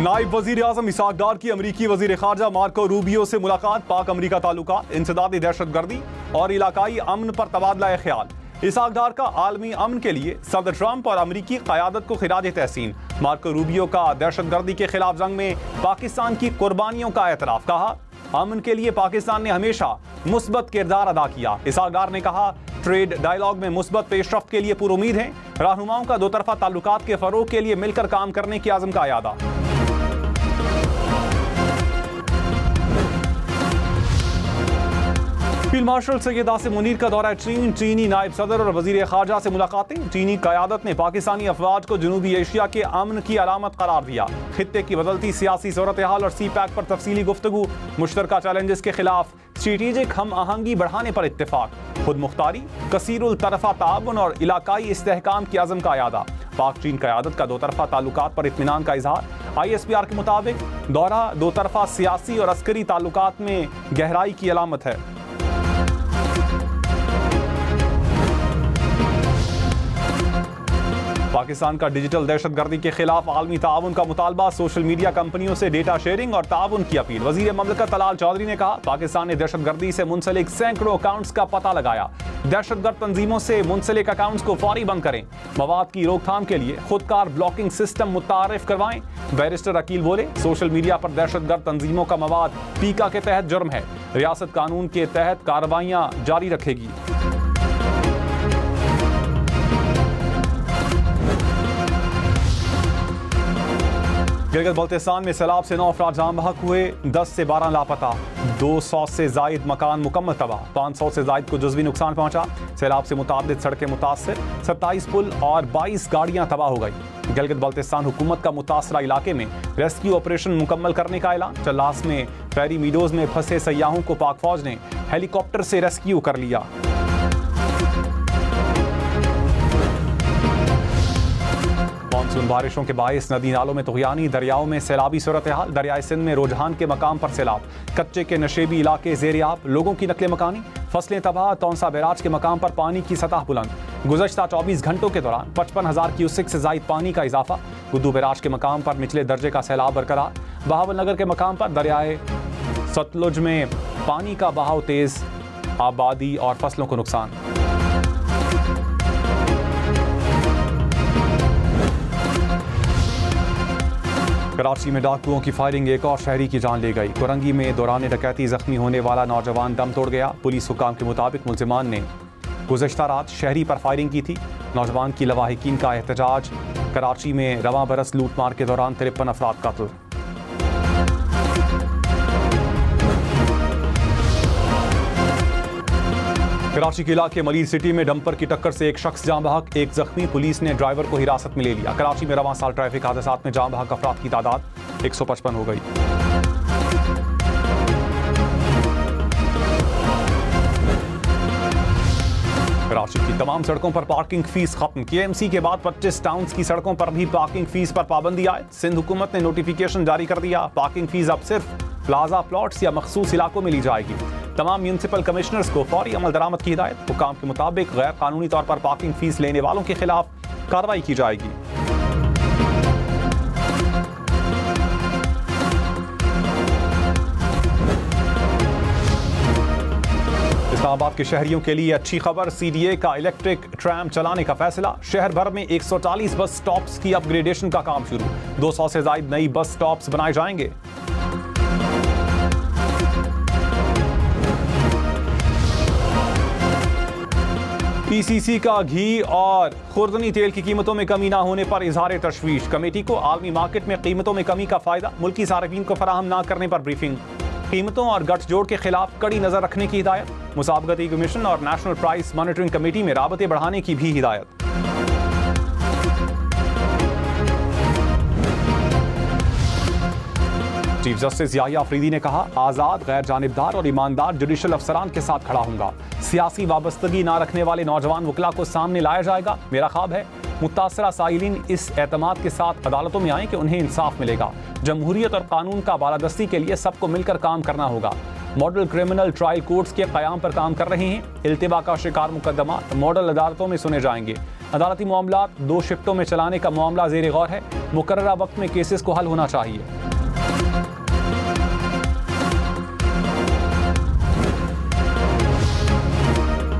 नायब वजीर आजम इसाक डार की अमरीकी वजीर खारजा मार्को रूबियो से मुलाकात। पाक अमरीका ताल्लुकात, इंसदादी दहशतगर्दी और इलाकाई अमन पर तबादला ख्याल। इसाक डार का आलमी अमन के लिए सदर ट्रंप और अमरीकी क़यादत को खिराज तहसीन। मार्को रूबियो का दहशतगर्दी के खिलाफ जंग में पाकिस्तान की कुर्बानियों का एतराफ़। कहा, अमन के लिए पाकिस्तान ने हमेशा मुस्बत किरदार अदा किया। इसाक डार ने कहा, ट्रेड डायलॉग में मुस्बत पेशरफ्त के लिए पुरुमीद है। रहनुमाओं का दो तरफा ताल्लुकात के फरोग के लिए मिलकर काम करने की आज़म का यादा। फील्ड मार्शल सैयद आसिम मुनीर का दौरा चीन। चीनी नायब सदर और वजीर खारजा से मुलाकातें। चीनी क़यादत ने पाकिस्तानी अफवाज को जनूबी एशिया के अमन की अलामत करार दिया। खित्ते की बदलती सियासी सूरत हाल और सी पैक पर तफसीली गुफ्तगू। मुश्तरका चैलेंजेस के खिलाफ स्ट्रेटेजिक हम आहंगी बढ़ाने पर इत्तेफाक। खुद मुख्तारी, कसीरुल तरफा ताउन और इलाकाई इस्तेहकाम की आज़म का यादा। पाक चीन क़यादत का दो तरफा ताल्लुकात पर इत्मीनान का इजहार। ISPR के मुताबिक दौरा दो तरफा सियासी और अस्करी ताल्लुकात में गहराई की अलामत है। पाकिस्तान का डिजिटल दहशतगर्दी के खिलाफ आलमी ताउन का मुतालबा। सोशल मीडिया कंपनियों से डेटा शेयरिंग और ताउन की अपील। वजीर ममलकत तलाल चौधरी ने कहा, पाकिस्तान ने दहशतगर्दी से मुंसलिक सैकड़ों अकाउंट्स का पता लगाया। दहशतगर्द तंजीमों से मुंसलिक अकाउंट्स को फौरी बंद करें। मवाद की रोकथाम के लिए खुदकार ब्लॉकिंग सिस्टम मुतारिफ करवाएं। बैरिस्टर अकील बोले, सोशल मीडिया पर दहशतगर्द तंजीमों का मवाद पीका के तहत जुर्म है। रियासत कानून के तहत कार्रवाइयां जारी रखेगी। गिलगित बल्तिस्तान में सैलाब से 9 अफराद जान बहक हुए, 10 से 12 लापता। 200 से जायद मकान मुकम्मल तबाह। 500 से जायद को जुज़वी नुकसान पहुंचा। सैलाब से मुताबिक सड़कें मुतासर। 27 पुल और 22 गाड़ियां तबाह हो गई। गिलगित बल्तिस्तान हुकूमत का मुतासरा इलाके में रेस्क्यू ऑपरेशन मुकम्मल करने का ऐलान। चल्लास में फेरी मीडोज में फंसे सयाहों को पाक फौज ने हेलीकॉप्टर से रेस्क्यू कर लिया। मानसून बारिशों के बायस नदी नालों में तुग़यानी, दरियाओं में सैलाबी सूरत हाल। दरियाए सिंध में रुझान के मकाम पर सैलाब। कच्चे के नशेबी इलाके ज़ेरियाब। लोगों की नकले मकानी। फसलें तबाह। तौंसा बैराज के मकाम पर पानी की सतह बुलंद। गुज़श्ता 24 घंटों के दौरान 55,000 क्यूसेक से ज़ायद पानी का इजाफा। गुद्दू बैराज के मकाम पर निचले दर्जे का सैलाब बरकरार। बहावल नगर के मकाम पर दरियाए सतलुज में पानी का बहाव तेज़। आबादी और फसलों को नुकसान। कराची में डाकुओं की फायरिंग, एक और शहरी की जान ले गई। कोरंगी में दौरान डकैती जख्मी होने वाला नौजवान दम तोड़ गया। पुलिस हुकाम के मुताबिक मुल्जिमान ने गुज़श्ता रात शहरी पर फायरिंग की थी। नौजवान की लवाहिकीन का एहतजाज। कराची में रवां बरस लूटमार के दौरान 53 अफराद कत्ल। कराची के इलाके मलीर सिटी में डंपर की टक्कर से एक शख्स जान बहक, एक जख्मी। पुलिस ने ड्राइवर को हिरासत में ले लिया। कराची में रवां साल ट्रैफिक हादसात में जान बहक अफराद की तादाद 155 हो गई। कराची की तमाम सड़कों पर पार्किंग फीस खत्म। KMC के बाद 25 टाउन्स की सड़कों पर भी पार्किंग फीस पर पाबंदी आए। सिंध हुकूमत ने नोटिफिकेशन जारी कर दिया। पार्किंग फीस अब सिर्फ प्लाजा प्लॉट्स या मखसूस इलाकों में ली जाएगी। तमाम म्यूनिसिपल कमिश्नर्स को फौरी अमल दरामद की हिदायत। हुकाम के मुताबिक गैर कानूनी तौर पर पार्किंग फीस लेने वालों के खिलाफ कार्रवाई की जाएगी। इस्लामाबाद के शहरियों के लिए अच्छी खबर। CDA का इलेक्ट्रिक ट्रैम चलाने का फैसला। शहर भर में 140 बस स्टॉप्स की अपग्रेडेशन का काम शुरू। 200 से ज्यादा नई बस स्टॉप्स बनाए जाएंगे। PCC का घी और खुर्दनी तेल की कीमतों में कमी न होने पर इजहार तशवीश। कमेटी को आलमी मार्केट में कीमतों में कमी का फायदा। मुल्की सार्फिन को फराहम न करने पर ब्रीफिंग। कीमतों और गठजोड़ के खिलाफ कड़ी नजर रखने की हिदायत। मुसाबकती कमीशन और नेशनल प्राइस मॉनिटरिंग कमेटी में राबते बढ़ाने की भी हिदायत। चीफ जस्टिस याहिया अफरीदी ने कहा, आज़ाद, गैर जानिबदार और ईमानदार जुडिशल अफसरान के साथ खड़ा हूंगा। सियासी वाबस्तगी ना रखने वाले नौजवान वकला को सामने लाया जाएगा। मेरा ख्वाब है मुतासरा साइलिन इस एतमाद के साथ अदालतों में आएँ कि उन्हें इंसाफ मिलेगा। जमहूरियत और कानून का बालादस्ती के लिए सबको मिलकर काम करना होगा। मॉडल क्रिमिनल ट्रायल कोर्ट्स के क़याम पर काम कर रहे हैं। इल्तिबा का शिकार मुकदमा मॉडल अदालतों में सुने जाएंगे। अदालती मामलात 2 शिफ्टों में चलाने का मामला ज़ेर गौर है। मुकर्ररा वक्त में केसेस को हल होना चाहिए।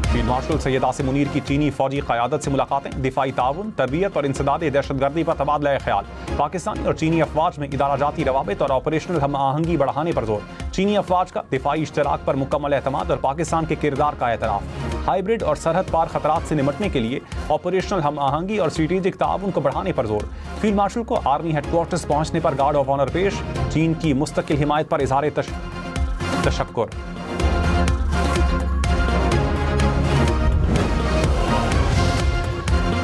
फील्ड मार्शल सैयद आसिम मुनीर की चीनी फौजी क़यादत से मुलाकातें, दिफाई ताउन, तरबियत और इंसदाद दहशतगर्दी पर तबादला ख्याल। पाकिस्तानी और चीनी अफवाज में इदारा जाती रवाबित और ऑपरेशनल हम आहंगी बढ़ाने पर जोर। चीनी अफवाज का दिफाई इश्तराक पर मुकम्मल एतमाद और पाकिस्तान के किरदार का एतराफ़। हाइब्रिड और सरहद पार खतरात से निपटने के लिए ऑपरेशनल हम आहंगी और स्ट्रेटेजिक ताउन को बढ़ाने पर जोर। फील्ड मार्शल को आर्मी हेडक्वार्टर्स पहुंचने पर गार्ड ऑफ ऑनर पेश। चीन की मुस्तकिल हिमायत पर इज़हार तशक्कुर।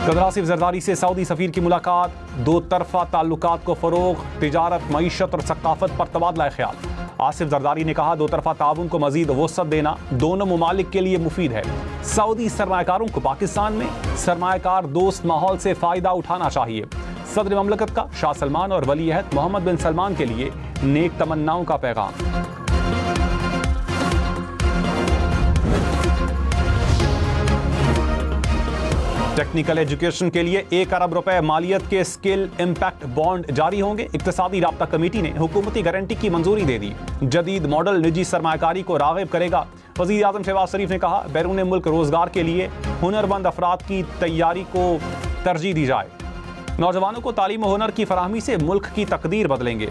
सदर आसिफ जरदारी से सऊदी सफीर की मुलाकात, 2 तरफा ताल्लुकात को फ़रोग़, तिजारत, मईशत और सकाफत पर तबादला ख्याल। आसिफ जरदारी ने कहा 2 तरफा ताउन को मज़ीद वसअत देना दोनों ममालिक के लिए मुफीद है। सऊदी सरमायाकारों को पाकिस्तान में सरमायाकार दोस्त माहौल से फ़ायदा उठाना चाहिए। सदर ममलकत का शाह सलमान और वली अहद मोहम्मद बिन सलमान के लिए नेक तमन्नाओं का पैगाम। टेक्निकल एजुकेशन के लिए 1 अरब रुपए मालियत के स्किल इम्पैक्ट बॉन्ड जारी होंगे। इक्तिसादी राब्ता कमेटी ने हुकूमती गारंटी की मंजूरी दे दी। जदीद मॉडल निजी सरमायाकारी को राग़िब करेगा। वज़ीर आज़म शहबाज शरीफ ने कहा बैरून मुल्क रोजगार के लिए हुनरमंद अफराद की तैयारी को तरजीह दी जाए। नौजवानों को तालीम और हुनर की फराहमी से मुल्क की तकदीर बदलेंगे।